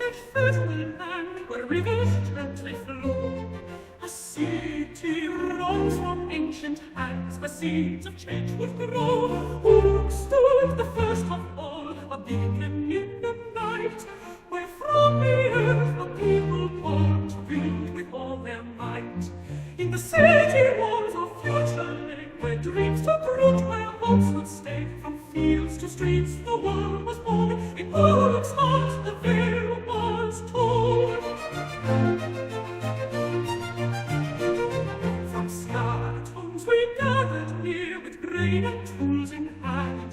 and fertile land where rivers gently flow. A city rose from ancient hands where seeds of change would grow. Uruk stood the first of all, a beacon in the night, where from the earth a people born to build with all their might. In the city walls of future lay, where dreams took root, where hopes would stay. From fields to streets the world was born. In Uruk's heart the veil was torn. From scattered homes we gathered near, with grain and tools in hand.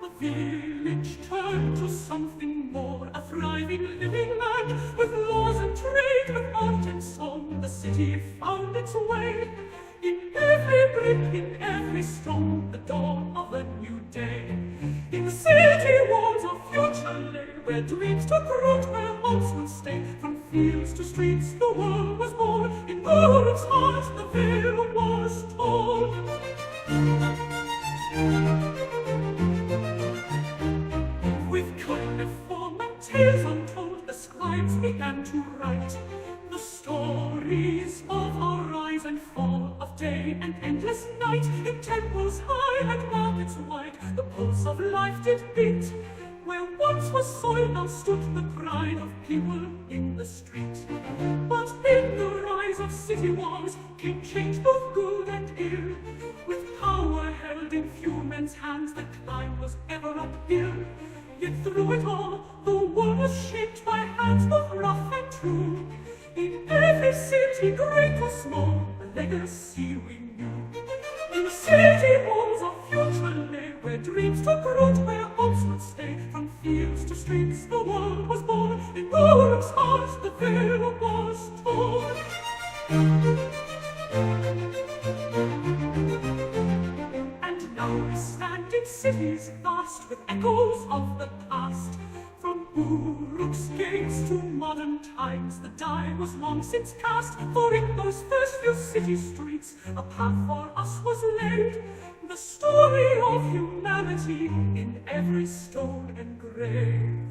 A village turned to something more, a thriving living land. With laws and trade, with art and song, the city found its way. In every brick, in every stone, the dawn of a new day. In the city walls of future lay, where dreams took root, where hopes would stay. From fields to streets the world was born. In Uruk's heart the veil was torn. With cuneiform and tales untold, the scribes began to write the stories of our rise and fall, of day and endless night. In temples high and markets wide, the pulse of life did beat. Where once was soil, now stood the pride of people in the street. But in the rise of city walls came change both good and ill. With power held in few men's hands, the climb was ever uphill. Yet through it all, the world was shaped by hands both rough and true. In every city, great or small, a legacy we knew. In the city walls of future lay, where dreams took root, where hopes would stay. From fields to streets the world was born. In Uruk's heart the veil was torn. And now we stand in cities vast, with echoes of the past. From Uruk's gates to modern times, the die was long since cast. For in those first few city streets, a path for us was laid. The story of humanity in every stone engraved.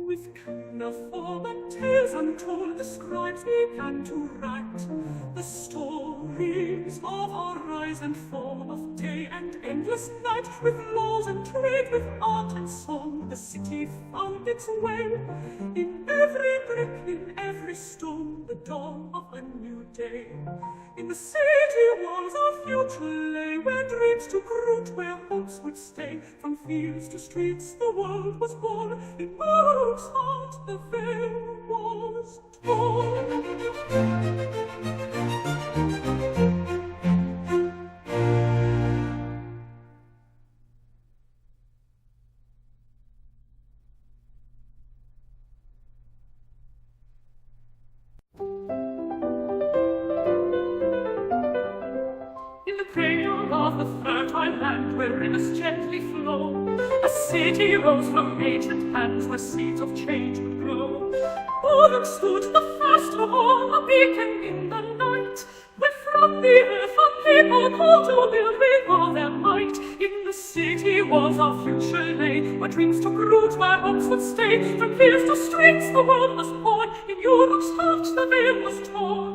With cuneiform and tales untold, the scribes began to write the stories of our rise and fall, of day and endless night. With laws and trade, with art and song, the city found its way. In every brick, in every stone, the dawn of a new day. In the city walls of future lay, where dreams took root, where hopes would stay. From fields to streets the world was born. In Uruk's heart the veil was torn. In the cradle of the fertile land where rivers gently flow, a city rose from ancient hands where seeds of change would grow. Uruk stood the first of all, a beacon in the night, where from the earth a people called to build with all their might. In the city walls of future lay, where dreams took root, where hopes would stay. From fields to streets the world was born. In Uruk's heart the veil was torn.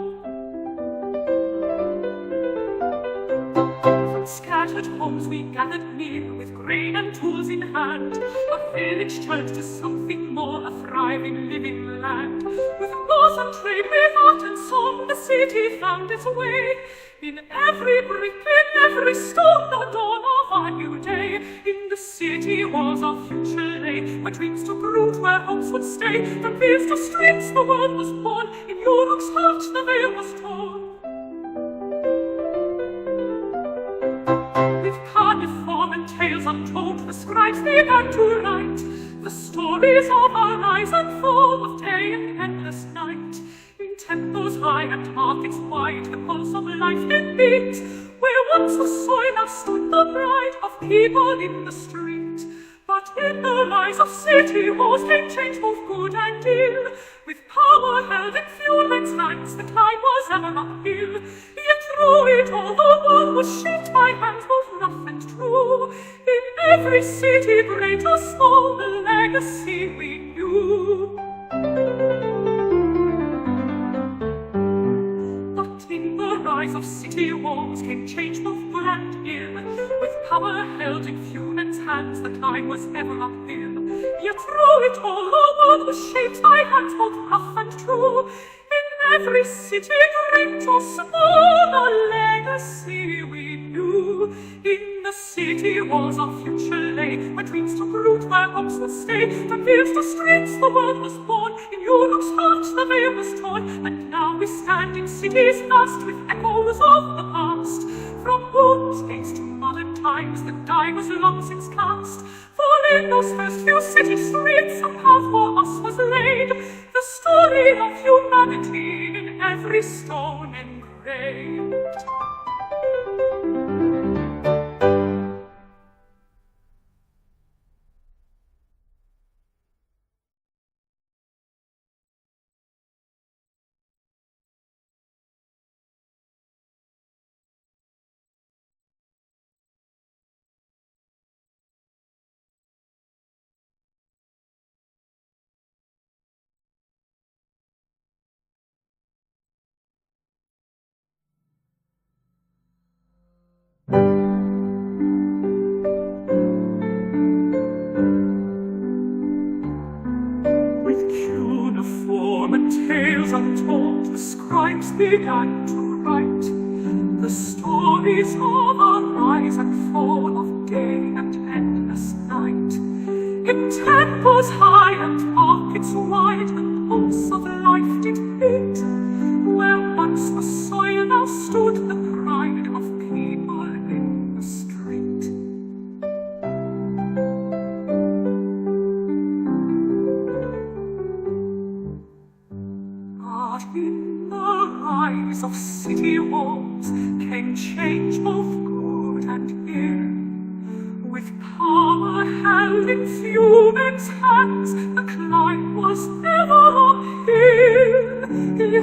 From scattered homes we gathered near, with grain and tools in hand. A village turned to something more, a thriving living land. With laws and trade, with art and song, the city found its way. In every brick, in every stone, the dawn of a new day. In the city walls of future lay, where dreams took root, where hopes would stay. From fields to streets the world was born. In Uruk's heart the veil was torn. With cuneiform and tales untold, the scribes began to write the stories of our rise and fall, of day and endless night. In temples high and markets wide, the pulse of life did beat. Where once the soil now stood the pride of people in the street. But in the rise of city walls came change both good and ill. With power held in few men's hands, the time was ever uphill. Yet through it all the world was shaped by hands both rough and true. In every city, great or small, the legacy we knew. But in the rise of city walls came change both good and ill. With power held in few men's hands, the climb was ever uphill. Yet through it all the world was shaped by hands both rough and true. In every city, great or small, the legacy we knew. In the city walls our future lay, where dreams took root, where hopes would stay. From fields to streets the world was born, in Uruk's heart the veil was torn. And now we stand in cities vast, with echoes of the past. From old days to modern times, the die was long since cast. For in those first few city streets, a path for us was laid. The story of humanity in every stone engraved. With cuneiform and tales untold, the scribes began to write the stories of our rise and fall, of day and endless night. In temples high and markets wide, the pulse of life did beat. Where once the soil now stood, the pride of people in the street. But in the rise of city walls came change both good and ill. With power held in few men's hands,